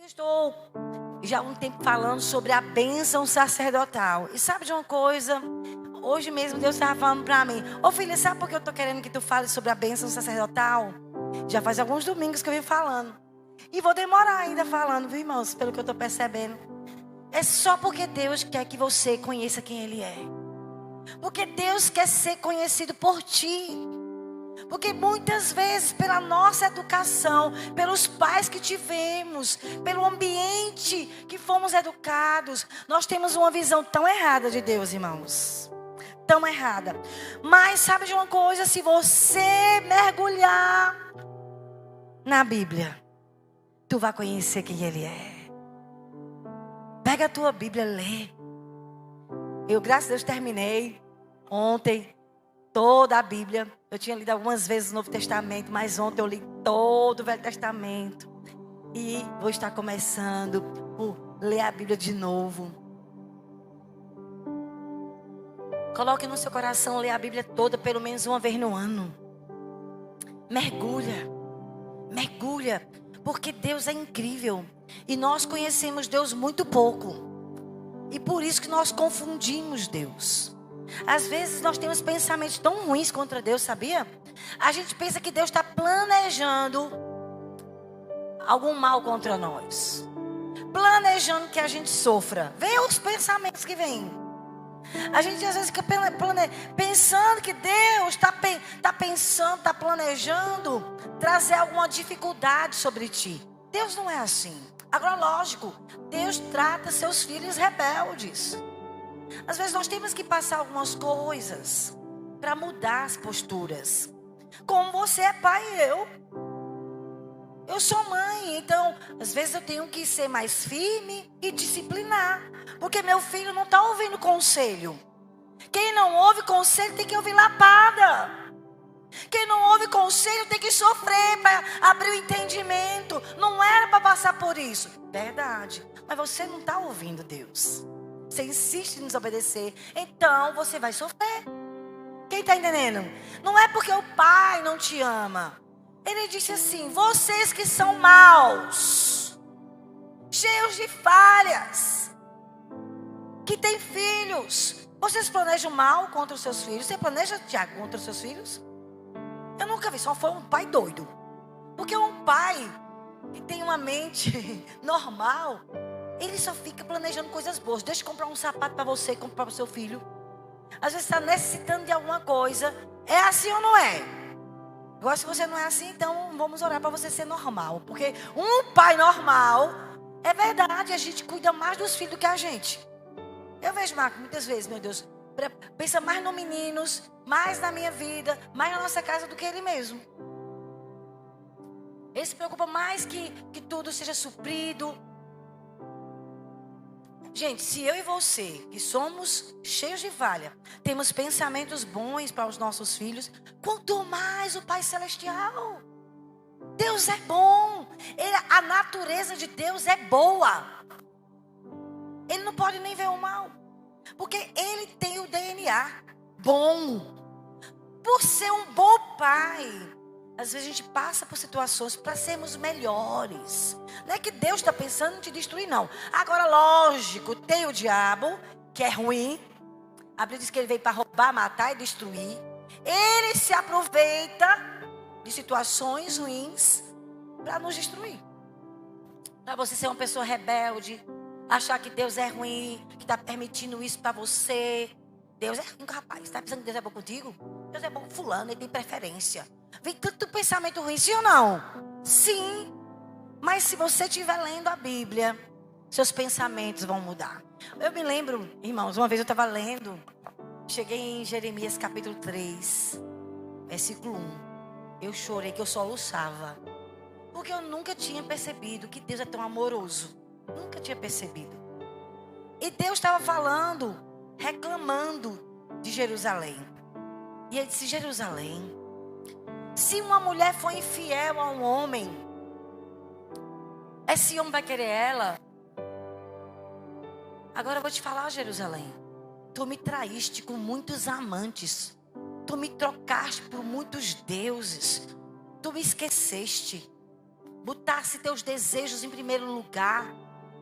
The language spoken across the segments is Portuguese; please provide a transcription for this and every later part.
Eu estou já há um tempo falando sobre a bênção sacerdotal. E sabe de uma coisa? Hoje mesmo Deus estava falando para mim: Ô filha, sabe por que eu estou querendo que tu fale sobre a bênção sacerdotal? Já faz alguns domingos que eu venho falando. E vou demorar ainda falando, viu, irmãos? Pelo que eu estou percebendo. É só porque Deus quer que você conheça quem Ele é. Porque Deus quer ser conhecido por ti. Porque muitas vezes, pela nossa educação, pelos pais que tivemos, pelo ambiente que fomos educados, nós temos uma visão tão errada de Deus, irmãos. Tão errada. Mas sabe de uma coisa? Se você mergulhar na Bíblia, tu vai conhecer quem Ele é. Pega a tua Bíblia, lê. Eu, graças a Deus, terminei ontem toda a Bíblia. Eu tinha lido algumas vezes o Novo Testamento, mas ontem eu li todo o Velho Testamento. E vou estar começando por ler a Bíblia de novo. Coloque no seu coração ler a Bíblia toda, pelo menos uma vez no ano. Mergulha. Mergulha. Porque Deus é incrível. E nós conhecemos Deus muito pouco. E por isso que nós confundimos Deus. Às vezes nós temos pensamentos tão ruins contra Deus, sabia? A gente pensa que Deus está planejando algum mal contra nós. Planejando que a gente sofra. Vê os pensamentos que vêm. A gente às vezes fica pensando que Deus está pensando, está planejando trazer alguma dificuldade sobre ti. Deus não é assim. Agora, lógico, Deus trata seus filhos rebeldes. Às vezes nós temos que passar algumas coisas para mudar as posturas. Como você é pai e eu sou mãe, então às vezes eu tenho que ser mais firme e disciplinar. Porque meu filho não está ouvindo conselho. Quem não ouve conselho tem que ouvir lapada. Quem não ouve conselho tem que sofrer para abrir o entendimento. Não era para passar por isso. Verdade. Mas você não está ouvindo Deus. Você insiste em desobedecer. Então você vai sofrer. Quem está entendendo? Não é porque o pai não te ama. Ele disse assim: vocês que são maus, cheios de falhas, que têm filhos, vocês planejam mal contra os seus filhos? Você planeja, Tiago, contra os seus filhos? Eu nunca vi, só foi um pai doido. Porque um pai que tem uma mente normal, ele só fica planejando coisas boas. Deixa eu comprar um sapato para você, comprar para o seu filho. Às vezes está necessitando de alguma coisa. É assim ou não é? Agora, se você não é assim, então vamos orar para você ser normal. Porque um pai normal, é verdade, a gente cuida mais dos filhos do que a gente. Eu vejo Marco muitas vezes, meu Deus, pensa mais nos meninos, mais na minha vida, mais na nossa casa do que ele mesmo. Ele se preocupa mais que tudo seja suprido. Gente, se eu e você, que somos cheios de falha, temos pensamentos bons para os nossos filhos, quanto mais o Pai Celestial. Deus é bom. A natureza de Deus é boa. Ele não pode nem ver o mal. Porque Ele tem o DNA bom. Por ser um bom pai, às vezes a gente passa por situações para sermos melhores. Não é que Deus está pensando em te destruir, não. Agora, lógico, tem o diabo, que é ruim. A Bíblia diz que ele veio para roubar, matar e destruir. Ele se aproveita de situações ruins para nos destruir. Para você ser uma pessoa rebelde, achar que Deus é ruim, que está permitindo isso para você. Deus é ruim, rapaz. Está pensando que Deus é bom contigo? Deus é bom com fulano, ele tem preferência. Vem tanto pensamento ruim, sim ou não? Sim. Mas se você estiver lendo a Bíblia, seus pensamentos vão mudar. Eu me lembro, irmãos, uma vez eu estava lendo, cheguei em Jeremias capítulo 3, versículo 1. Eu chorei que eu soluçava. Porque eu nunca tinha percebido que Deus é tão amoroso. Nunca tinha percebido. E Deus estava falando, reclamando de Jerusalém. E ele disse: Jerusalém, se uma mulher for infiel a um homem, esse homem vai querer ela? Agora eu vou te falar, Jerusalém. Tu me traíste com muitos amantes. Tu me trocaste por muitos deuses. Tu me esqueceste. botasse teus desejos em primeiro lugar,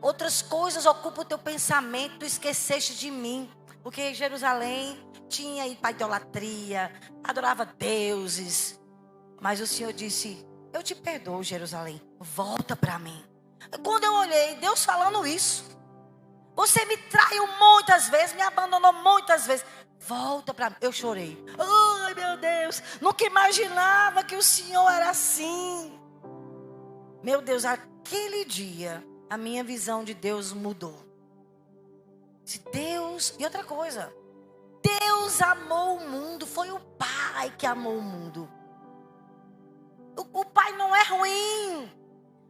outras coisas ocupam o teu pensamento, tu esqueceste de mim. Porque Jerusalém tinha ido para a idolatria, adorava deuses. Mas o Senhor disse: eu te perdoo, Jerusalém, volta para mim. Quando eu olhei, Deus falando isso: você me traiu muitas vezes, me abandonou muitas vezes, volta para mim. Eu chorei. Ai, meu Deus, nunca imaginava que o Senhor era assim. Meu Deus, aquele dia a minha visão de Deus mudou. Se Deus, e outra coisa, Deus amou o mundo, foi o Pai que amou o mundo. O Pai não é ruim.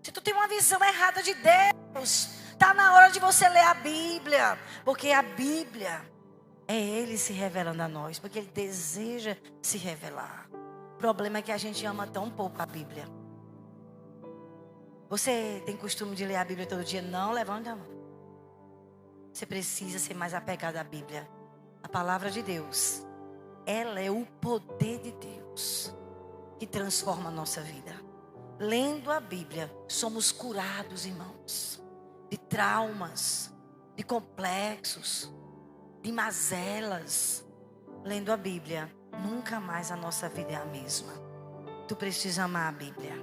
Se tu tem uma visão errada de Deus, está na hora de você ler a Bíblia. Porque a Bíblia é Ele se revelando a nós, porque Ele deseja se revelar. O problema é que a gente ama tão pouco a Bíblia. Você tem costume de ler a Bíblia todo dia? Não, levanta a mão. Você precisa ser mais apegado à Bíblia. A palavra de Deus, ela é o poder de Deus que transforma a nossa vida. Lendo a Bíblia, somos curados, irmãos, de traumas, de complexos, de mazelas. Lendo a Bíblia, nunca mais a nossa vida é a mesma. Tu precisa amar a Bíblia.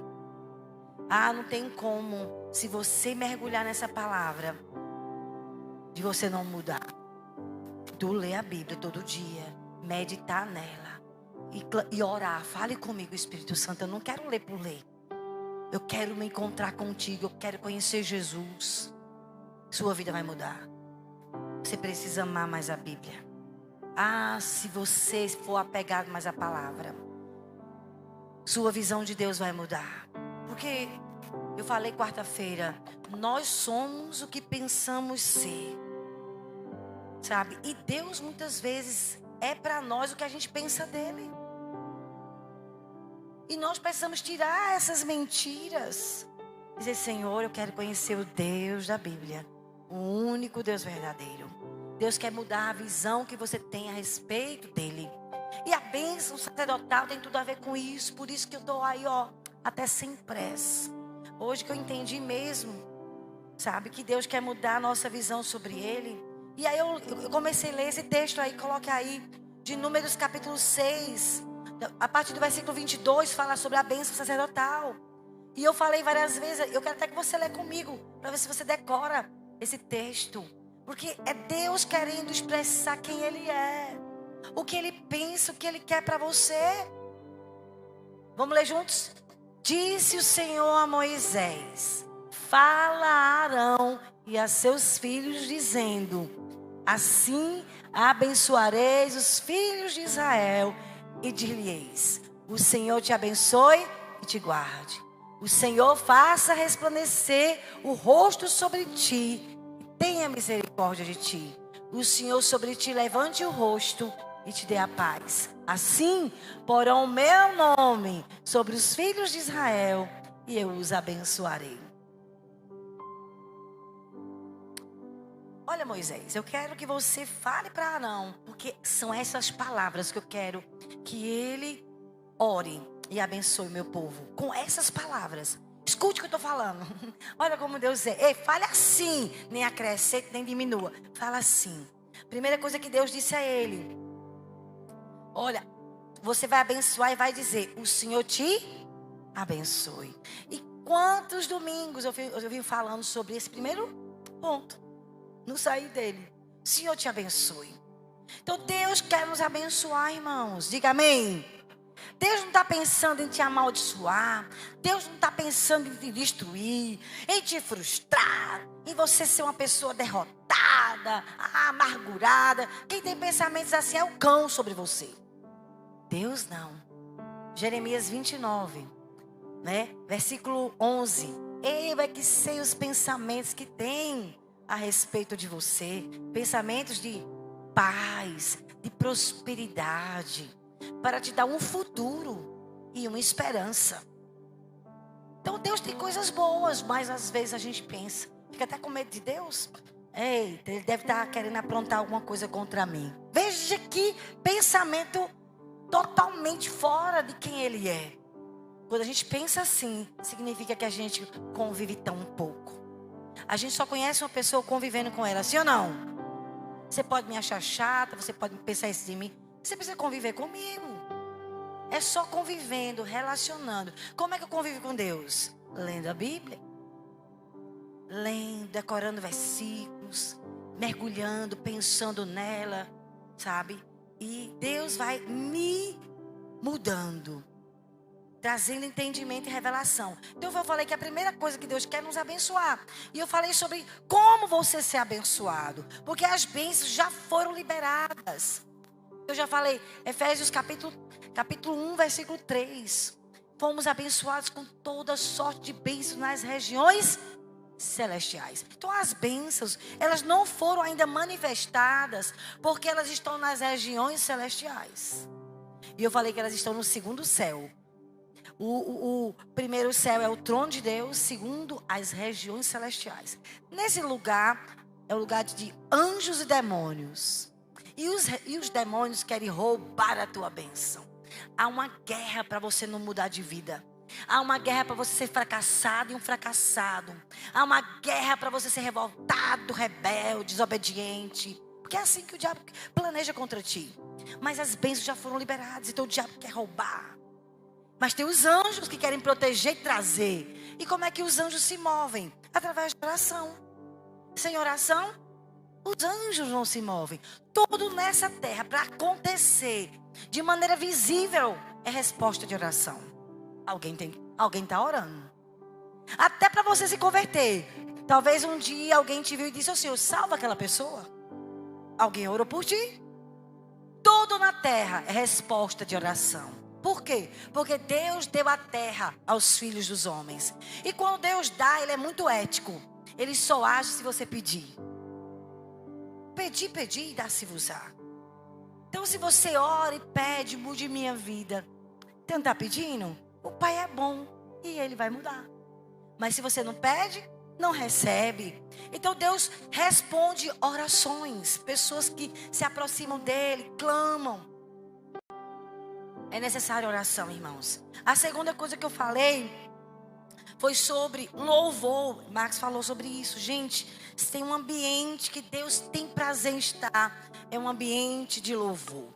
Não tem como, se você mergulhar nessa palavra, de você não mudar. Tu lê a Bíblia todo dia, meditar nela e orar. Fale comigo, Espírito Santo, eu não quero ler por ler. Eu quero me encontrar contigo, eu quero conhecer Jesus. Sua vida vai mudar. Você precisa amar mais a Bíblia. Se você for apegado mais à palavra, sua visão de Deus vai mudar. Porque eu falei quarta-feira, nós somos o que pensamos ser. Sabe? E Deus muitas vezes é para nós o que a gente pensa dele. E nós precisamos tirar essas mentiras. Dizer: Senhor, eu quero conhecer o Deus da Bíblia, o único Deus verdadeiro. Deus quer mudar a visão que você tem a respeito dele. E a bênção sacerdotal tem tudo a ver com isso. Por isso que eu estou aí, até sem pressa. Hoje que eu entendi mesmo, sabe, que Deus quer mudar a nossa visão sobre ele. E aí eu comecei a ler esse texto aí, coloca aí, de Números capítulo 6, a partir do versículo 22, fala sobre a bênção sacerdotal. E eu falei várias vezes, eu quero até que você lê comigo, para ver se você decora esse texto. Porque é Deus querendo expressar quem Ele é, o que Ele pensa, o que Ele quer para você. Vamos ler juntos? Disse o Senhor a Moisés: fala a Arão e a seus filhos, dizendo: assim abençoareis os filhos de Israel e dir-lhes: o Senhor te abençoe e te guarde. O Senhor faça resplandecer o rosto sobre ti e tenha misericórdia de ti. O Senhor sobre ti levante o rosto e te dê a paz. Assim porão o meu nome sobre os filhos de Israel e eu os abençoarei. Olha, Moisés, eu quero que você fale para Arão, porque são essas palavras que eu quero que ele ore e abençoe o meu povo. Com essas palavras. Escute o que eu estou falando. Olha como Deus é. Ei, fale assim, nem acrescente, nem diminua. Fala assim. Primeira coisa que Deus disse a ele: olha, você vai abençoar e vai dizer: o Senhor te abençoe. E quantos domingos eu vim falando sobre esse primeiro ponto? Não saí dele. O Senhor te abençoe. Então Deus quer nos abençoar, irmãos. Diga amém. Deus não está pensando em te amaldiçoar. Deus não está pensando em te destruir, em te frustrar, em você ser uma pessoa derrotada, amargurada. Quem tem pensamentos assim é o cão sobre você. Deus não. Jeremias 29, né? Versículo 11. Eu é que sei os pensamentos que tem a respeito de você. Pensamentos de paz, de prosperidade, para te dar um futuro e uma esperança. Então Deus tem coisas boas, mas às vezes a gente pensa, fica até com medo de Deus. Eita, Ele deve estar querendo aprontar alguma coisa contra mim. Veja que pensamento totalmente fora de quem Ele é. Quando a gente pensa assim, significa que a gente convive tão pouco. A gente só conhece uma pessoa convivendo com ela, sim ou não? Você pode me achar chata, você pode pensar isso de mim. Você precisa conviver comigo. É só convivendo, relacionando. Como é que eu convivo com Deus? Lendo a Bíblia. Lendo, decorando versículos, mergulhando, pensando nela, sabe? E Deus vai me mudando, trazendo entendimento e revelação. Então eu falei que a primeira coisa que Deus quer é nos abençoar. E eu falei sobre como você ser abençoado. Porque as bênçãos já foram liberadas. Eu já falei, Efésios capítulo 1, versículo 3. Fomos abençoados com toda sorte de bênçãos nas regiões celestiais. Então as bênçãos, elas não foram ainda manifestadas, porque elas estão nas regiões celestiais. E eu falei que elas estão no segundo céu. O primeiro céu é o trono de Deus, segundo as regiões celestiais. Nesse lugar, é o lugar de anjos e demônios. E os demônios querem roubar a tua bênção. Há uma guerra para você não mudar de vida. Há uma guerra para você ser fracassado e um fracassado. Há uma guerra para você ser revoltado, rebelde, desobediente. Porque é assim que o diabo planeja contra ti. Mas as bênçãos já foram liberadas, então o diabo quer roubar. Mas tem os anjos que querem proteger e trazer. E como é que os anjos se movem? Através de oração. Sem oração, os anjos não se movem. Tudo nessa terra para acontecer de maneira visível é resposta de oração. Alguém está orando. Até para você se converter. Talvez um dia alguém te viu e disse: "Ô Senhor, salva aquela pessoa." Alguém orou por ti. Tudo na terra é resposta de oração. Por quê? Porque Deus deu a terra aos filhos dos homens. E quando Deus dá, Ele é muito ético. Ele só age se você pedir. Pedir e dá-se-vos-á. Então se você ora e pede, mude minha vida. Você não está pedindo? O Pai é bom e Ele vai mudar. Mas se você não pede, não recebe. Então Deus responde orações. Pessoas que se aproximam dEle, clamam. É necessária oração, irmãos. A segunda coisa que eu falei foi sobre louvor. Marcos falou sobre isso. Gente, se tem um ambiente que Deus tem prazer em estar, é um ambiente de louvor.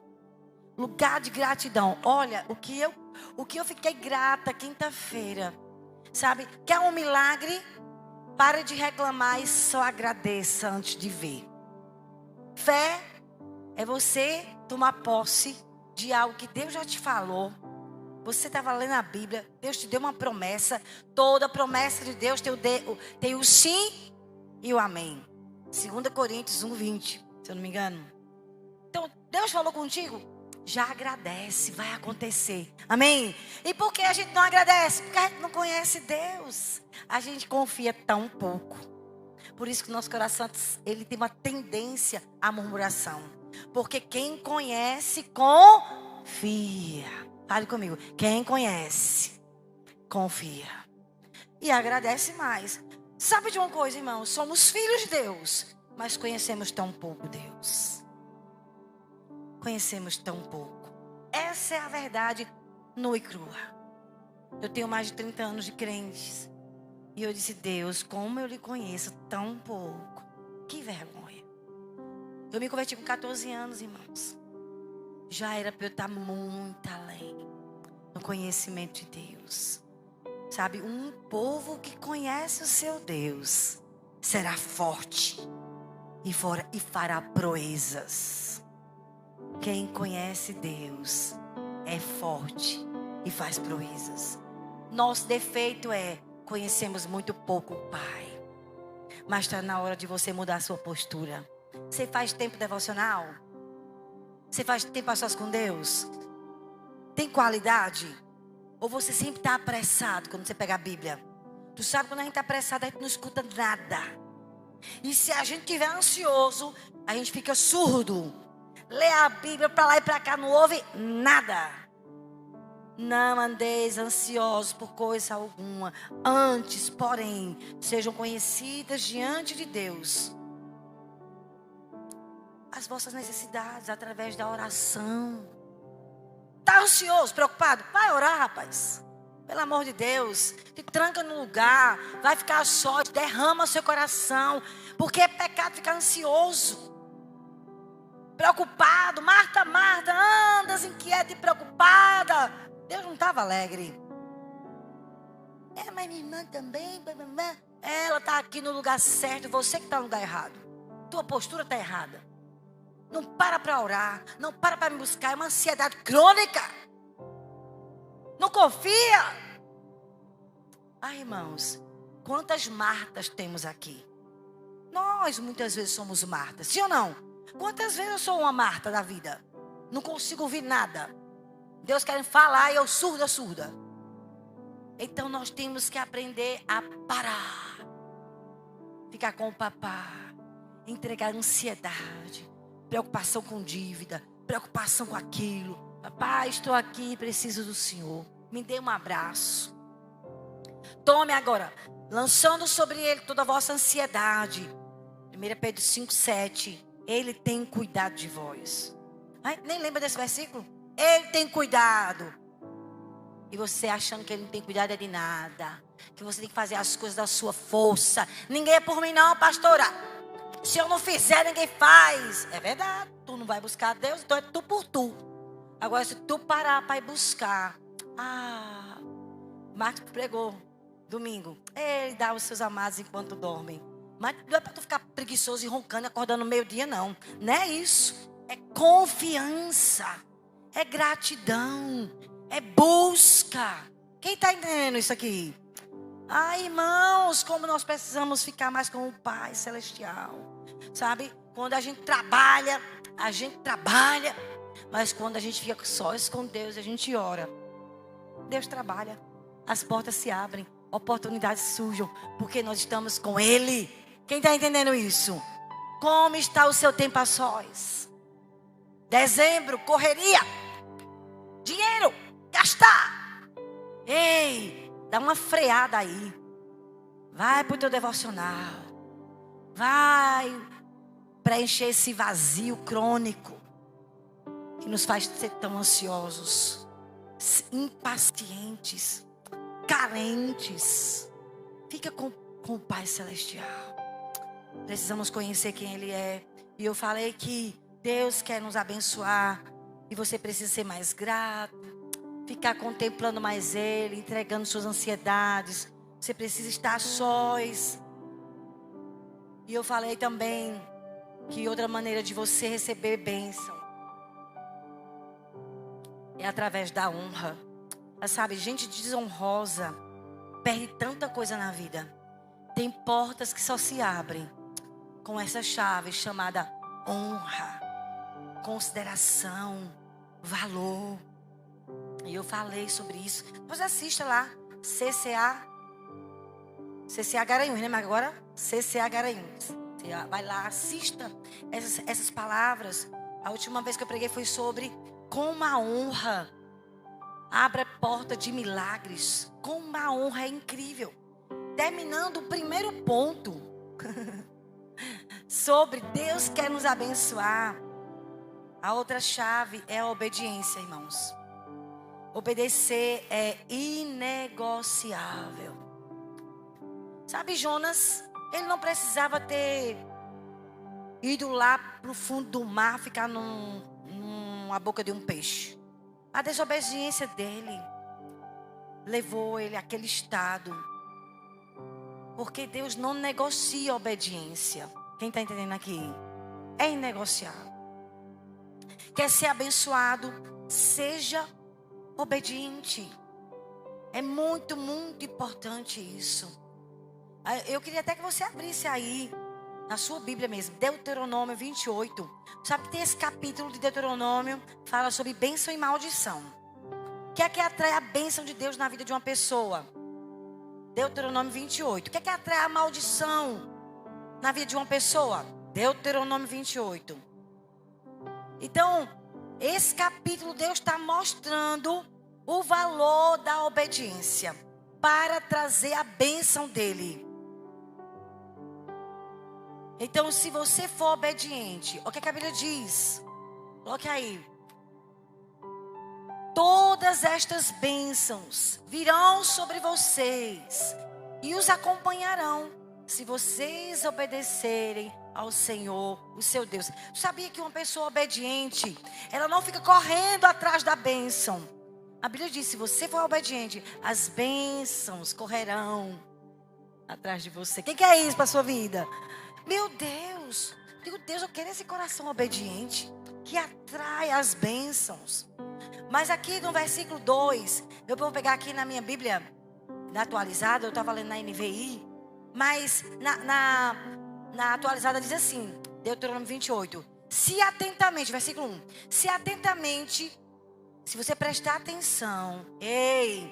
Lugar de gratidão. Olha, o que eu fiquei grata quinta-feira. Sabe? Quer um milagre? Pare de reclamar e só agradeça antes de ver. Fé é você tomar posse de algo que Deus já te falou. Você estava lendo a Bíblia, Deus te deu uma promessa. Toda promessa de Deus tem o sim e o amém. 2 Coríntios 1:20, se eu não me engano. Então, Deus falou contigo, já agradece, vai acontecer. Amém? E por que a gente não agradece? Porque a gente não conhece Deus. A gente confia tão pouco. Por isso que o nosso coração, ele tem uma tendência à murmuração. Porque quem conhece, confia. Fale comigo. Quem conhece, confia. E agradece mais. Sabe de uma coisa, irmãos? Somos filhos de Deus, mas conhecemos tão pouco Deus. Conhecemos tão pouco. Essa é a verdade nua e crua. Eu tenho mais de 30 anos de crentes. E eu disse: Deus, como eu lhe conheço tão pouco. Que vergonha. Eu me converti com 14 anos, irmãos. Já era para eu estar muito além no conhecimento de Deus. Sabe, um povo que conhece o seu Deus será forte e fará proezas. Quem conhece Deus é forte e faz proezas. Nosso defeito é conhecemos muito pouco o Pai. Mas está na hora de você mudar a sua postura. Você faz tempo devocional? Você faz tempo a sós com Deus? Tem qualidade? Ou você sempre está apressado quando você pega a Bíblia? Tu sabe, quando a gente está apressado, a gente não escuta nada. E se a gente estiver ansioso, a gente fica surdo. Lê a Bíblia para lá e para cá, não ouve nada. Não andeis ansiosos por coisa alguma. Antes, porém, sejam conhecidas diante de Deus as vossas necessidades através da oração. Está ansioso, preocupado? Vai orar, rapaz. Pelo amor de Deus, te tranca no lugar, vai ficar só, derrama o seu coração, porque é pecado ficar ansioso, preocupado. Marta, Marta, andas inquieta e preocupada. Deus não estava alegre. Mas minha irmã também, ela está aqui no lugar certo, você que está no lugar errado. Tua postura está errada. Não para orar, não para me buscar, é uma ansiedade crônica. Não confia. Ai, irmãos, quantas Martas temos aqui? Nós muitas vezes somos Martas, sim ou não? Quantas vezes eu sou uma Marta da vida? Não consigo ouvir nada. Deus quer falar e eu surda. Então nós temos que aprender a parar. Ficar com o papai. Entregar ansiedade. Preocupação com dívida. Preocupação com aquilo. Papai, estou aqui, preciso do Senhor. Me dê um abraço. Tome agora, lançando sobre ele toda a vossa ansiedade. 1 Pedro 5,7. Ele tem cuidado de vós. Ai, nem lembra desse versículo? Ele tem cuidado. E você achando que ele não tem cuidado é de nada. Que você tem que fazer as coisas da sua força. Ninguém é por mim não, pastora. Se eu não fizer, ninguém faz. É verdade. Tu não vai buscar Deus, então é tu por tu. Agora se tu parar para ir buscar. Marcos pregou domingo. Ele dá os seus amados enquanto dormem. Mas não é para tu ficar preguiçoso e roncando, acordando no meio-dia, não. Não é isso. É confiança. É gratidão. É busca. Quem está entendendo isso aqui? Irmãos, como nós precisamos ficar mais com o Pai Celestial. Sabe? Quando a gente trabalha. Mas quando a gente fica sós com Deus, a gente ora. Deus trabalha. As portas se abrem. Oportunidades surgem. Porque nós estamos com Ele. Quem está entendendo isso? Como está o seu tempo a sós? Dezembro, correria. Dinheiro, gastar. Ei, dá uma freada aí. Vai para o teu devocional. Vai preencher esse vazio crônico que nos faz ser tão ansiosos, impacientes, carentes. Fica com o Pai Celestial. Precisamos conhecer quem Ele é. E eu falei que Deus quer nos abençoar. E você precisa ser mais grato. Ficar contemplando mais Ele. Entregando suas ansiedades. Você precisa estar a sós. E eu falei também que outra maneira de você receber bênção é através da honra. Sabe, gente desonrosa perde tanta coisa na vida. Tem portas que só se abrem com essa chave chamada honra, consideração, valor. E eu falei sobre isso. Depois assista lá, CCA Garanhuns, né? Mas agora CCA Garanhuns. Vai lá, assista essas palavras. A última vez que eu preguei foi sobre como a honra abre a porta de milagres. Como a honra é incrível. Terminando o primeiro ponto sobre Deus quer nos abençoar. A outra chave é a obediência, irmãos. Obedecer é inegociável. Sabe, Jonas, ele não precisava ter ido lá pro fundo do mar, ficar numa boca de um peixe. A desobediência dele levou ele àquele estado. Porque Deus não negocia a obediência. Quem está entendendo aqui? É inegociável. Quer ser abençoado? Seja obediente. É muito, muito importante isso. Eu queria até que você abrisse aí, na sua Bíblia mesmo, Deuteronômio 28. Sabe que tem esse capítulo de Deuteronômio, fala sobre bênção e maldição. O que é que atrai a bênção de Deus na vida de uma pessoa? Deuteronômio 28. O que é que atrai a maldição na vida de uma pessoa? Deuteronômio 28. Então, esse capítulo Deus está mostrando o valor da obediência para trazer a bênção dele. Então, se você for obediente, o que a Bíblia diz? Coloque aí. Todas todas estas bênçãos virão sobre vocês e os acompanharão, se vocês obedecerem ao Senhor, o seu Deus. Sabia que uma pessoa obediente, ela não fica correndo atrás da bênção. A Bíblia diz, se você for obediente, as bênçãos correrão atrás de você. Quem quer isso para a sua vida? Meu Deus, digo, Deus, eu quero esse coração obediente, que atrai as bênçãos. Mas aqui no versículo 2, eu vou pegar aqui na minha Bíblia, na atualizada, eu estava lendo na NVI, mas na atualizada diz assim, Deuteronômio 28, se atentamente, versículo 1, se atentamente, se você prestar atenção, ei,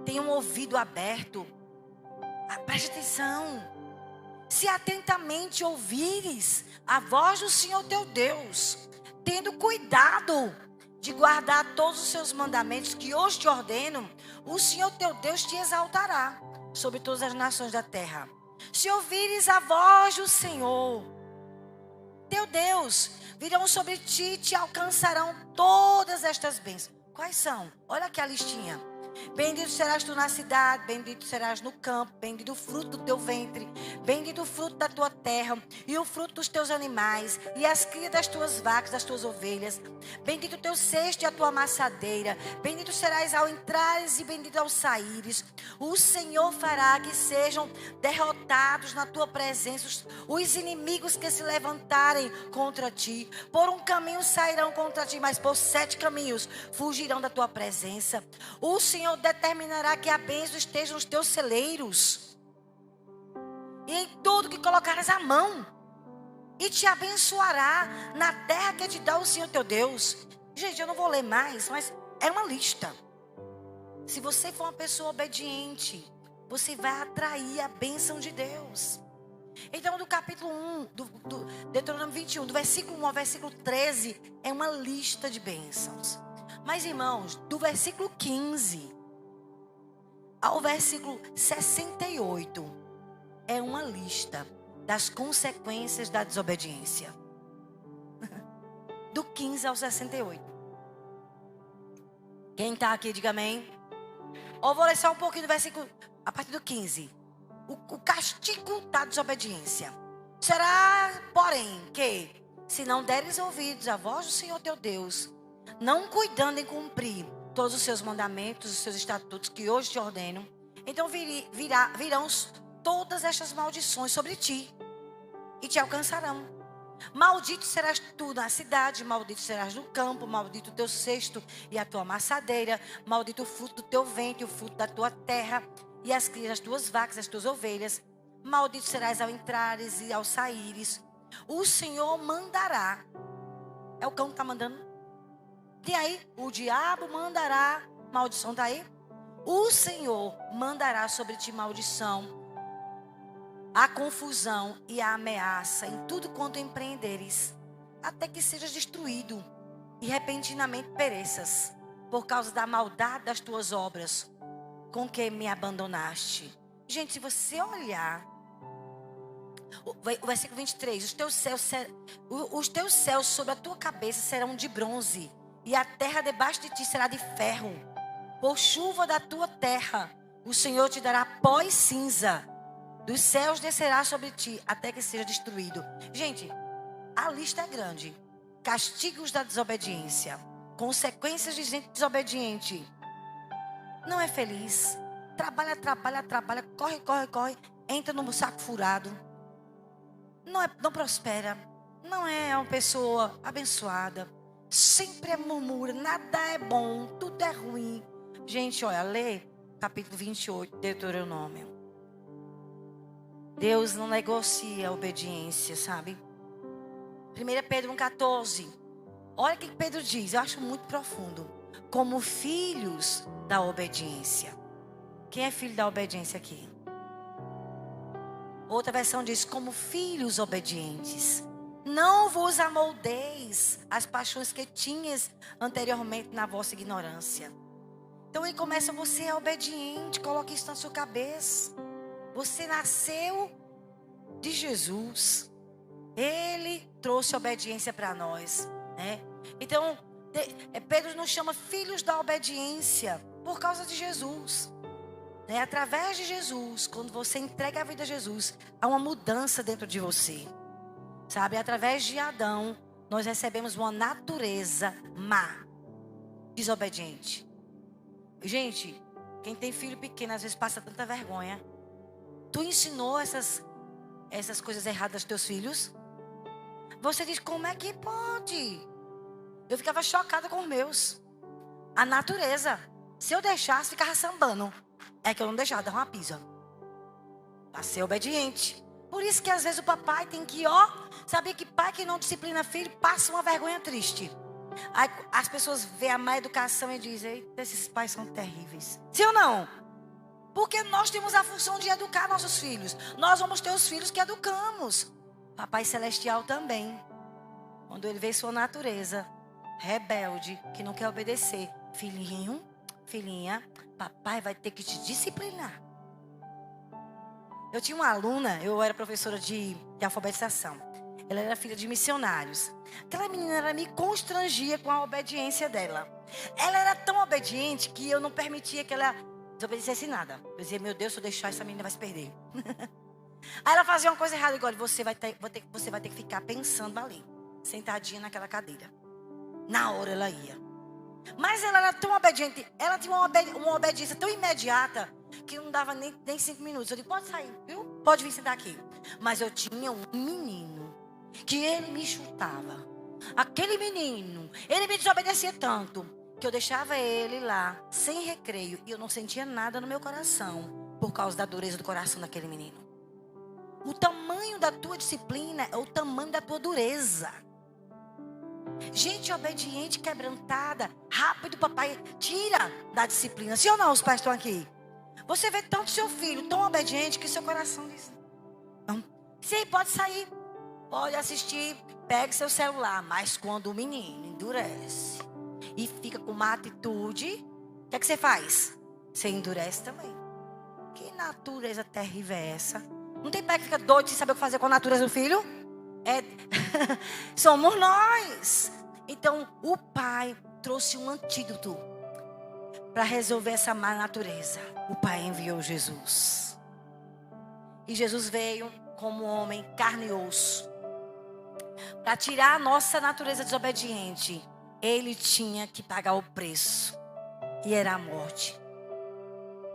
tenha um ouvido aberto, preste atenção, se atentamente ouvires a voz do Senhor teu Deus, tendo cuidado de guardar todos os seus mandamentos que hoje te ordeno, o Senhor teu Deus te exaltará sobre todas as nações da terra. Se ouvires a voz do Senhor teu Deus, virão sobre ti e te alcançarão todas estas bênçãos. Quais são? Olha aqui a listinha. Bendito serás tu na cidade, bendito serás no campo, bendito o fruto do teu ventre, bendito o fruto da tua terra, e o fruto dos teus animais, e as crias das tuas vacas, das tuas ovelhas. Bendito o teu cesto e a tua amassadeira, bendito serás ao entrares e bendito ao saíres. O Senhor fará que sejam derrotados na tua presença os inimigos que se levantarem contra ti. Por um caminho sairão contra ti, mas por 7 caminhos fugirão da tua presença. O Senhor determinará que a bênção esteja nos teus celeiros e em tudo que colocares a mão, e te abençoará na terra que te dá o Senhor teu Deus. Gente, eu não vou ler mais, mas é uma lista. Se você for uma pessoa obediente, você vai atrair a bênção de Deus. Então, do capítulo 1, do Deuteronômio 21, do versículo 1 ao versículo 13, é uma lista de bênçãos. Mas, irmãos, do versículo 15 ao versículo 68, é uma lista das consequências da desobediência. Do 15 ao 68. Quem está aqui, diga amém. Ou vou ler só um pouquinho do versículo, a partir do 15. O castigo da desobediência será, porém, que se não deres ouvidos à voz do Senhor teu Deus, não cuidando em cumprir todos os seus mandamentos, os seus estatutos que hoje te ordeno, então virão todas estas maldições sobre ti e te alcançarão. Maldito serás tu na cidade, maldito serás no campo, maldito o teu cesto e a tua amassadeira, maldito o fruto do teu ventre, o fruto da tua terra e as crias das tuas vacas, das tuas ovelhas. Maldito serás ao entrares e ao saíres. O Senhor mandará. É o cão que está mandando. E aí, o diabo mandará maldição, está aí? O Senhor mandará sobre ti maldição, a confusão e a ameaça em tudo quanto empreenderes, até que sejas destruído e repentinamente pereças, por causa da maldade das tuas obras, com que me abandonaste. Gente, se você olhar, o versículo 23, os teus céus sobre a tua cabeça serão de bronze, e a terra debaixo de ti será de ferro. Por chuva da tua terra, o Senhor te dará pó e cinza. Dos céus descerá sobre ti, até que seja destruído. Gente, a lista é grande. Castigos da desobediência. Consequências de gente desobediente. Não é feliz. Trabalha, corre. Entra num saco furado. Não prospera. Não é uma pessoa abençoada. Sempre murmura, nada é bom, tudo é ruim. Gente, olha, lê capítulo 28, Deuteronômio. Deus não negocia a obediência, sabe? 1 Pedro 1,14. Olha o que Pedro diz, eu acho muito profundo. Como filhos da obediência. Quem é filho da obediência aqui? Outra versão diz, como filhos obedientes. Não vos amoldeis as paixões que tinhas anteriormente na vossa ignorância. Então ele começa, você é obediente, coloque isso na sua cabeça. Você nasceu de Jesus. Ele trouxe obediência para nós, né? Então, Pedro nos chama filhos da obediência por causa de Jesus. Através de Jesus, quando você entrega a vida a Jesus, há uma mudança dentro de você. Sabe, através de Adão, nós recebemos uma natureza má, desobediente. Gente, quem tem filho pequeno às vezes passa tanta vergonha. Tu ensinou essas coisas erradas aos teus filhos? Você diz, como é que pode? Eu ficava chocada com os meus. A natureza. Se eu deixasse, ficava sambando. É que eu não deixava, dava uma pisa. Para ser obediente. Por isso que às vezes o papai tem que, sabia que pai que não disciplina filho passa uma vergonha triste. Aí as pessoas veem a má educação e dizem, eita, esses pais são terríveis. Sim ou não? Porque nós temos a função de educar nossos filhos. Nós vamos ter os filhos que educamos. Papai Celestial também. Quando ele vê sua natureza rebelde, que não quer obedecer. Filhinho, filhinha, papai vai ter que te disciplinar. Eu tinha uma aluna, eu era professora de alfabetização. Ela era filha de missionários. Aquela menina, ela me constrangia com a obediência dela. Ela era tão obediente que eu não permitia que ela desobedecesse nada. Eu dizia, meu Deus, se eu deixar, essa menina vai se perder. Aí ela fazia uma coisa errada, igual você vai ter que ficar pensando ali, sentadinha naquela cadeira. Na hora ela ia. Mas ela era tão obediente, ela tinha uma obediência tão imediata, que não dava nem 5 minutos. Eu disse, pode sair, viu? Pode vir sentar aqui. Mas eu tinha um menino, que ele me chutava. Aquele menino, ele me desobedecia tanto, que eu deixava ele lá, sem recreio, e eu não sentia nada no meu coração, por causa da dureza do coração daquele menino. O tamanho da tua disciplina é o tamanho da tua dureza. Gente obediente, quebrantada, rápido, papai tira da disciplina. Sim ou não, os pais estão aqui? Você vê tanto seu filho tão obediente que seu coração diz, não. Sim, pode sair, pode assistir, pegue seu celular. Mas quando o menino endurece e fica com uma atitude, o que é que você faz? Você endurece também. Que natureza terrível é essa? Não tem pai que fica doido sem saber o que fazer com a natureza do filho? Somos nós. Então o pai trouxe um antídoto para resolver essa má natureza. O pai enviou Jesus. E Jesus veio como homem, carne e osso, para tirar a nossa natureza desobediente. Ele tinha que pagar o preço, e era a morte.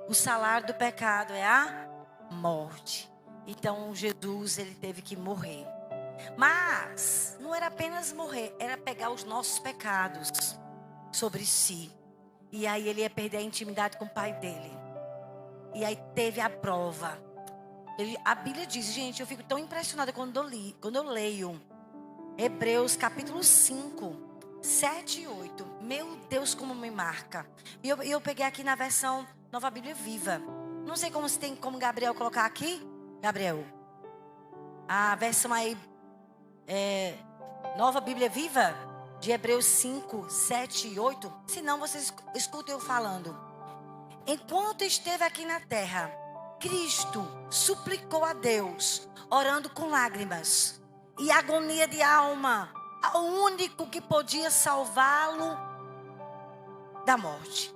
O salário do pecado é a morte. Então Jesus, ele teve que morrer. Mas não era apenas morrer, era pegar os nossos pecados sobre si. E aí ele ia perder a intimidade com o pai dele. E aí teve a prova. A Bíblia diz, gente, eu fico tão impressionada quando eu leio Hebreus capítulo 5, 7 e 8. Meu Deus, como me marca. E eu peguei aqui na versão Nova Bíblia Viva. Não sei se tem como Gabriel colocar aqui. Gabriel, a versão aí Nova Bíblia Viva, de Hebreus 5, 7 e 8. Se não, vocês escutem eu falando. Enquanto esteve aqui na terra, Cristo suplicou a Deus, orando com lágrimas e agonia de alma, ao único que podia salvá-lo da morte.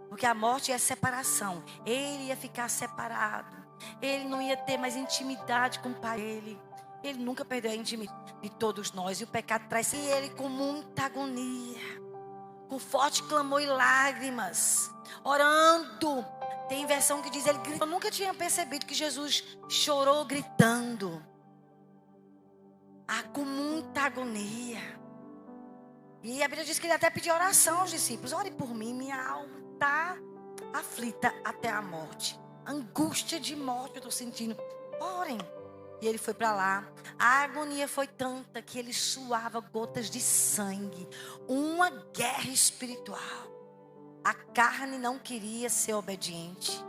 Porque a morte é separação. Ele ia ficar separado. Ele não ia ter mais intimidade com o pai dele. Ele nunca perdeu a intimidade de todos nós. E o pecado traz ele com muita agonia, com forte clamor e lágrimas, orando. Tem versão que diz, ele gritou. Eu nunca tinha percebido que Jesus chorou gritando. Com muita agonia. E a Bíblia diz que ele até pediu oração aos discípulos. Ore por mim, minha alma está aflita até a morte. Angústia de morte eu estou sentindo. Orem. E ele foi para lá. A agonia foi tanta que ele suava gotas de sangue. Uma guerra espiritual. A carne não queria ser obediente.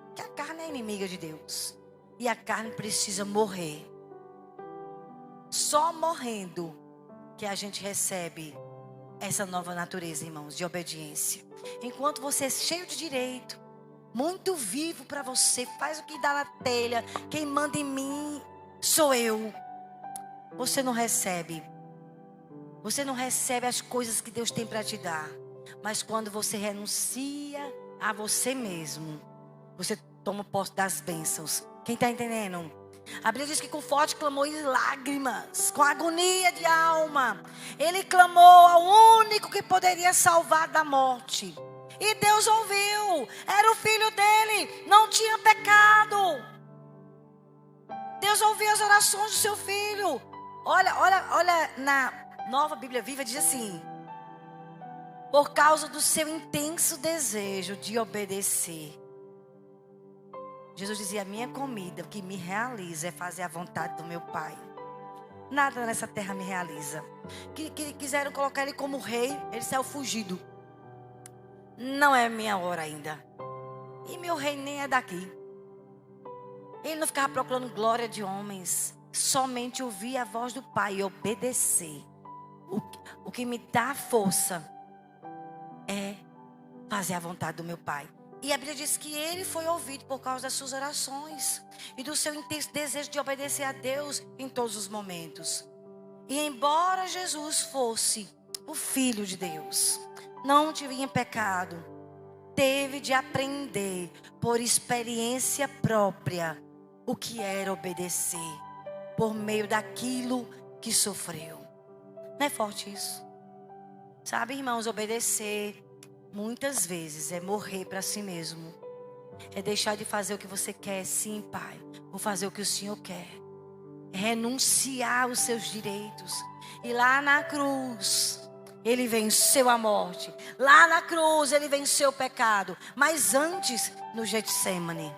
Porque a carne é inimiga de Deus. E a carne precisa morrer. Só morrendo que a gente recebe essa nova natureza, irmãos, de obediência. Enquanto você é cheio de direito, muito vivo para você, faz o que dá na telha, quem manda em mim sou eu. Você não recebe Você não recebe as coisas que Deus tem para te dar. Mas quando você renuncia a você mesmo, você toma posse das bênçãos. Quem está entendendo? A Bíblia diz que com forte clamor e lágrimas, com agonia de alma, ele clamou ao único que poderia salvar da morte. E Deus ouviu. Era o filho dele, não tinha pecado. Deus ouviu as orações do seu filho. Olha na Nova Bíblia Viva, diz assim: por causa do seu intenso desejo de obedecer. Jesus dizia: a minha comida, o que me realiza é fazer a vontade do meu Pai. Nada nessa terra me realiza. Que quiseram colocar ele como rei, ele saiu fugido. Não é minha hora ainda. E meu rei nem é daqui. Ele não ficava procurando glória de homens. Somente ouvir a voz do Pai e obedecer. O que me dá força é fazer a vontade do meu Pai. E a Bíblia diz que ele foi ouvido por causa das suas orações e do seu intenso desejo de obedecer a Deus em todos os momentos. E embora Jesus fosse o Filho de Deus, não tinha pecado, teve de aprender por experiência própria o que era obedecer por meio daquilo que sofreu. Não é forte isso? Sabe, irmãos, obedecer muitas vezes é morrer para si mesmo. É deixar de fazer o que você quer. Sim, Pai, vou fazer o que o Senhor quer. É renunciar aos seus direitos. E lá na cruz, ele venceu a morte. Lá na cruz, ele venceu o pecado. Mas antes, no Getsemane.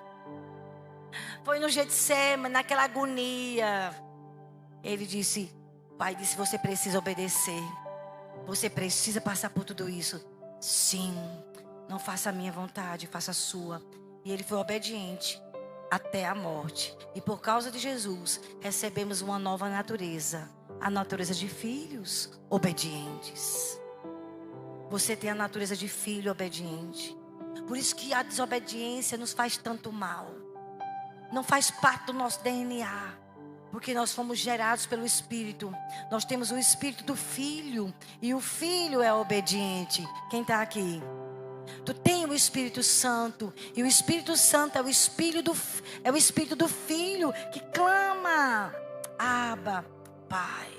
Foi no Getsemane, naquela agonia. Ele disse, o Pai disse, você precisa obedecer. Você precisa passar por tudo isso. Sim, não faça a minha vontade, faça a sua. E ele foi obediente até a morte. E por causa de Jesus, recebemos uma nova natureza. A natureza de filhos obedientes. Você tem a natureza de filho obediente. Por isso que a desobediência nos faz tanto mal. Não faz parte do nosso DNA. Porque nós fomos gerados pelo Espírito. Nós temos o Espírito do Filho. E o Filho é obediente. Quem está aqui? Tu tem o Espírito Santo. E o Espírito Santo é o Espírito do Filho que clama: Abba, Pai.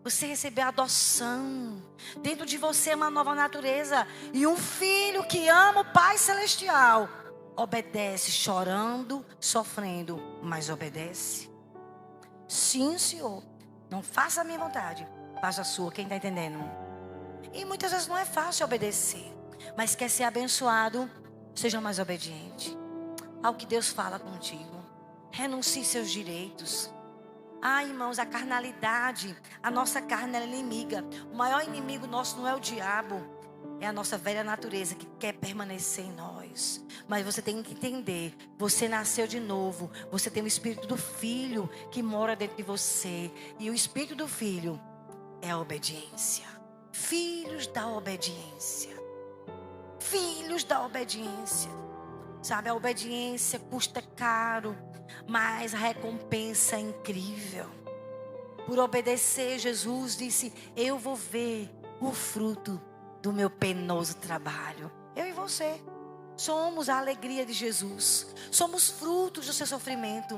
Você recebeu a adoção. Dentro de você é uma nova natureza. E um filho que ama o Pai Celestial obedece, chorando, sofrendo, mas obedece. Sim, Senhor. Não faça a minha vontade, faça a sua. Quem está entendendo? E muitas vezes não é fácil obedecer. Mas quer ser abençoado, seja mais obediente ao que Deus fala contigo. Renuncie seus direitos. Irmãos, a carnalidade, a nossa carne é inimiga. O maior inimigo nosso não é o diabo. É a nossa velha natureza que quer permanecer em nós. Mas você tem que entender, você nasceu de novo. Você tem o Espírito do Filho que mora dentro de você. E o Espírito do Filho é a obediência. Filhos da obediência. Filhos da obediência. Sabe, a obediência custa caro, mas a recompensa é incrível. Por obedecer, Jesus disse, eu vou ver o fruto do meu penoso trabalho. Eu e você somos a alegria de Jesus. Somos frutos do seu sofrimento.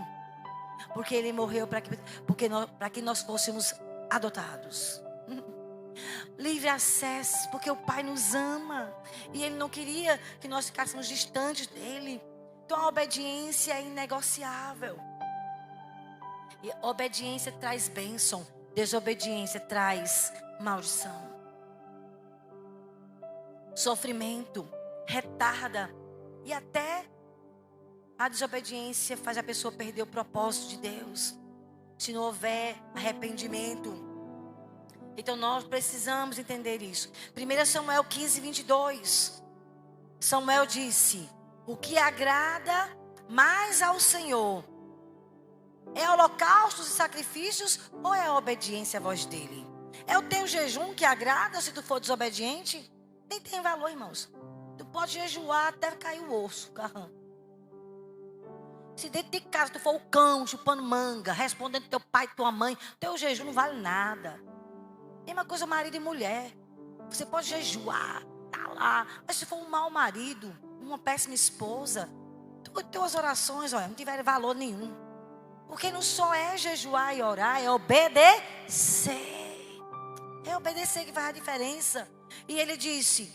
Porque ele morreu para que nós fôssemos adotados. Livre acesso, porque o Pai nos ama. E ele não queria que nós ficássemos distantes dele. Então a obediência é inegociável. E obediência traz bênção. Desobediência traz maldição. Sofrimento retarda. E até a desobediência faz a pessoa perder o propósito de Deus. Se não houver arrependimento. Então nós precisamos entender isso. 1 Samuel 15, 22. Samuel disse, o que agrada mais ao Senhor é holocaustos e sacrifícios ou é a obediência à voz dele? É o teu jejum que agrada se tu for desobediente? Nem tem valor, irmãos. Tu pode jejuar até cair o osso. Se dentro de casa tu for o cão chupando manga, respondendo teu pai e tua mãe, teu jejum não vale nada. Mesma coisa marido e mulher. Você pode jejuar, tá lá. Mas se for um mau marido, uma péssima esposa, tuas orações, olha, não tiverem valor nenhum. Porque não só é jejuar e orar, é obedecer. É obedecer que faz a diferença. E ele disse: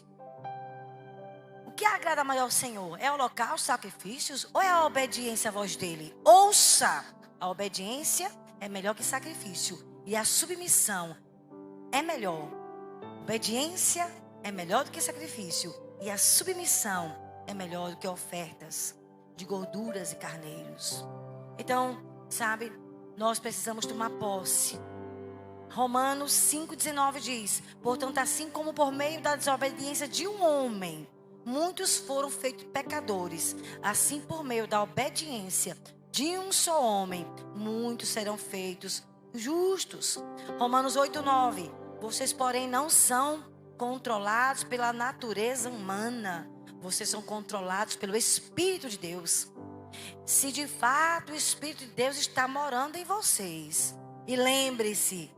o que agrada maior ao Senhor? É holocausto, sacrifícios ou é a obediência à voz dele? Ouça, a obediência é melhor que sacrifício. E a submissão é melhor. Obediência é melhor do que sacrifício. E a submissão é melhor do que ofertas de gorduras e carneiros. Então, sabe, nós precisamos tomar posse. Romanos 5,19 diz: portanto, assim como por meio da desobediência de um homem, muitos foram feitos pecadores, assim por meio da obediência de um só homem, muitos serão feitos justos. Romanos 8,9: vocês, porém, não são controlados pela natureza humana, vocês são controlados pelo Espírito de Deus. Se de fato o Espírito de Deus está morando em vocês. E lembre-se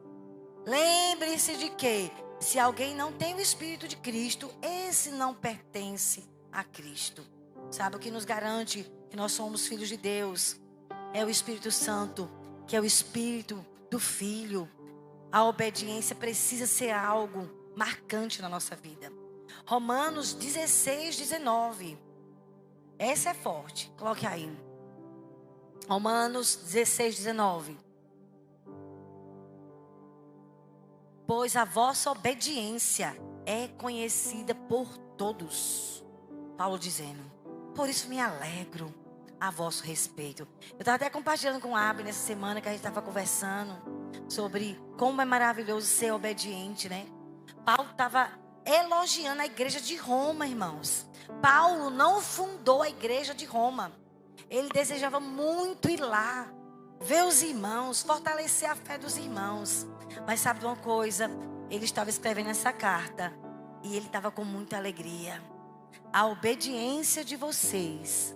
de que se alguém não tem o Espírito de Cristo, esse não pertence a Cristo. Sabe o que nos garante que nós somos filhos de Deus? É o Espírito Santo, que é o Espírito do Filho. A obediência precisa ser algo marcante na nossa vida. Romanos 16:19. Essa é forte, coloque aí. Romanos 16:19. Pois a vossa obediência é conhecida por todos. Paulo dizendo: por isso me alegro a vosso respeito. Eu estava até compartilhando com a Abby nessa semana que a gente estava conversando sobre como é maravilhoso ser obediente, né? Paulo estava elogiando a igreja de Roma, irmãos. Paulo não fundou a igreja de Roma. Ele desejava muito ir lá, ver os irmãos, fortalecer a fé dos irmãos. Mas sabe de uma coisa? Ele estava escrevendo essa carta e ele estava com muita alegria. A obediência de vocês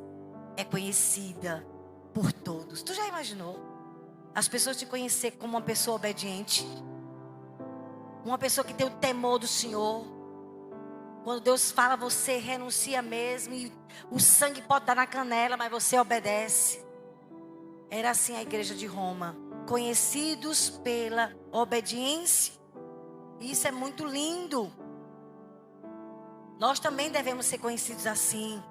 é conhecida por todos. Tu já imaginou as pessoas te conhecer como uma pessoa obediente? Uma pessoa que tem o temor do Senhor. Quando Deus fala, você renuncia mesmo. E o sangue pode dar na canela, mas você obedece. Era assim a igreja de Roma. Conhecidos pela obediência. Isso é muito lindo. Nós também devemos ser conhecidos assim.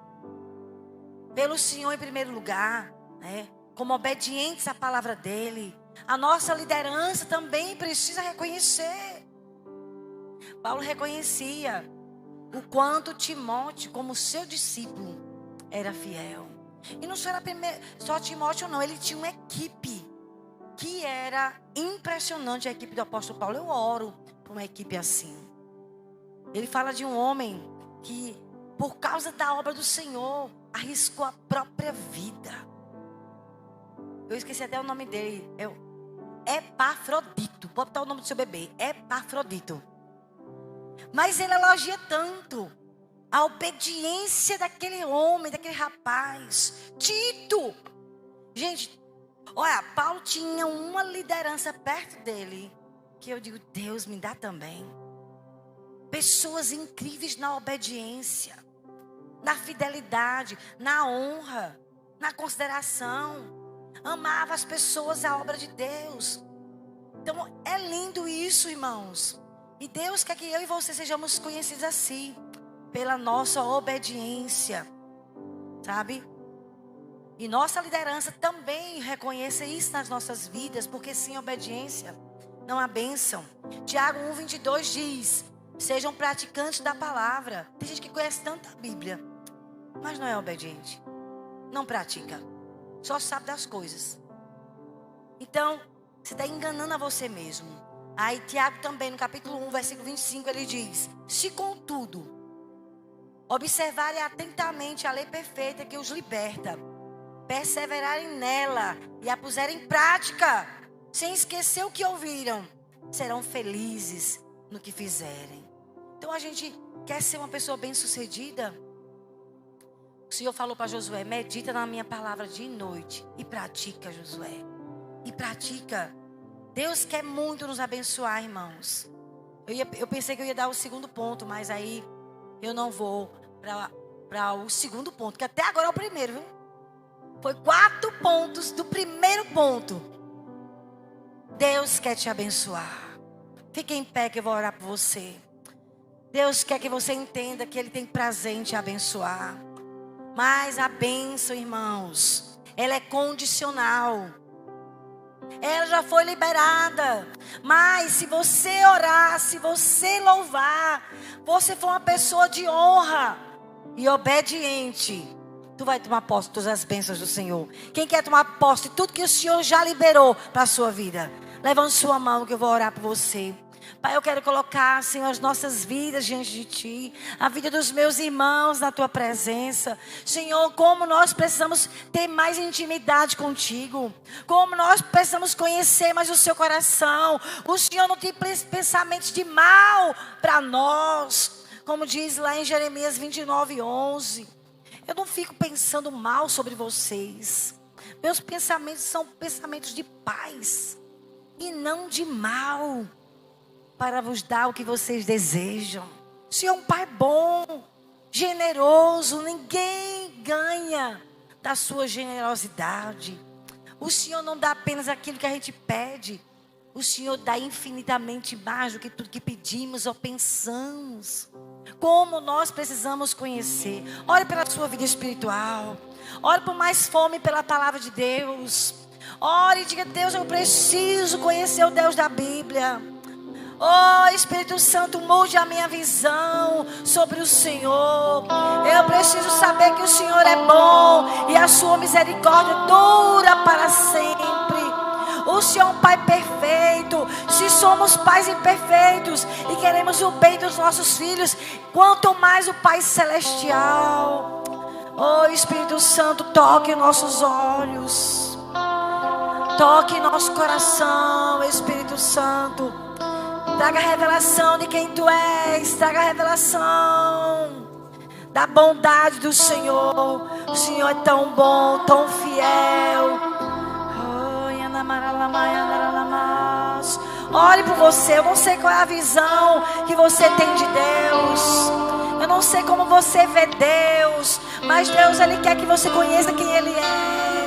Pelo Senhor em primeiro lugar, né? Como obedientes à palavra dEle. A nossa liderança também precisa reconhecer. Paulo reconhecia o quanto Timóteo, como seu discípulo, era fiel. E não só era só Timóteo, não. Ele tinha uma equipe que era impressionante, a equipe do apóstolo Paulo. Eu oro por uma equipe assim. Ele fala de um homem que, por causa da obra do Senhor, arriscou a própria vida. Eu esqueci até o nome dele. Epafrodito. Pode botar o nome do seu bebê. Epafrodito. Mas ele elogia tanto a obediência daquele homem, daquele rapaz. Tito. Gente, olha, Paulo tinha uma liderança perto dele, que eu digo, Deus me dá também. Pessoas incríveis na obediência, na fidelidade, na honra, na consideração. Amava as pessoas, a obra de Deus. Então é lindo isso, irmãos. E Deus quer que eu e você sejamos conhecidos assim, pela nossa obediência, sabe? E nossa liderança também reconheça isso nas nossas vidas, porque sem obediência não há bênção. Tiago 1:22 diz: sejam praticantes da palavra. Tem gente que conhece tanto a Bíblia, mas não é obediente, não pratica, só sabe das coisas. Então, você está enganando a você mesmo. Aí Tiago também, no capítulo 1, versículo 25, ele diz: se contudo observarem atentamente a lei perfeita que os liberta, perseverarem nela e a puserem em prática, sem esquecer o que ouviram, serão felizes no que fizerem. Então a gente quer ser uma pessoa bem-sucedida. O Senhor falou para Josué: medita na minha palavra dia e noite e pratica, Josué. E pratica. Deus quer muito nos abençoar, irmãos. Eu pensei que eu ia dar o segundo ponto, mas aí eu não vou para o segundo ponto, que até agora é o primeiro, viu? Foi 4 pontos do primeiro ponto. Deus quer te abençoar. Fique em pé que eu vou orar por você. Deus quer que você entenda que Ele tem prazer em te abençoar. Mas a bênção, irmãos, ela é condicional. Ela já foi liberada. Mas se você orar, se você louvar, você for uma pessoa de honra e obediente, tu vai tomar posse de todas as bênçãos do Senhor. Quem quer tomar posse de tudo que o Senhor já liberou para a sua vida? Levante sua mão que eu vou orar por você. Pai, eu quero colocar, Senhor, as nossas vidas diante de Ti. A vida dos meus irmãos na Tua presença. Senhor, como nós precisamos ter mais intimidade contigo. Como nós precisamos conhecer mais o Seu coração. O Senhor não tem pensamentos de mal para nós. Como diz lá em Jeremias 29:11. Eu não fico pensando mal sobre vocês. Meus pensamentos são pensamentos de paz e não de mal, para vos dar o que vocês desejam. O Senhor é um Pai bom, generoso. Ninguém ganha da sua generosidade. O Senhor não dá apenas aquilo que a gente pede. O Senhor dá infinitamente mais do que tudo que pedimos ou pensamos. Como nós precisamos conhecer. Ore pela sua vida espiritual. Ore por mais fome pela palavra de Deus. Ore e diga: Deus, eu preciso conhecer o Deus da Bíblia. Oh, Espírito Santo, mude a minha visão sobre o Senhor. Eu preciso saber que o Senhor é bom e a sua misericórdia dura para sempre. O Senhor é um Pai perfeito. Se somos pais imperfeitos e queremos o bem dos nossos filhos, quanto mais o Pai celestial. Oh, Espírito Santo, toque nossos olhos, toque nosso coração, Espírito Santo. Traga revelação de quem Tu és. Traga revelação da bondade do Senhor. O Senhor é tão bom, tão fiel. Ore por você. Eu não sei qual é a visão que você tem de Deus. Eu não sei como você vê Deus. Mas Deus, Ele quer que você conheça quem Ele é.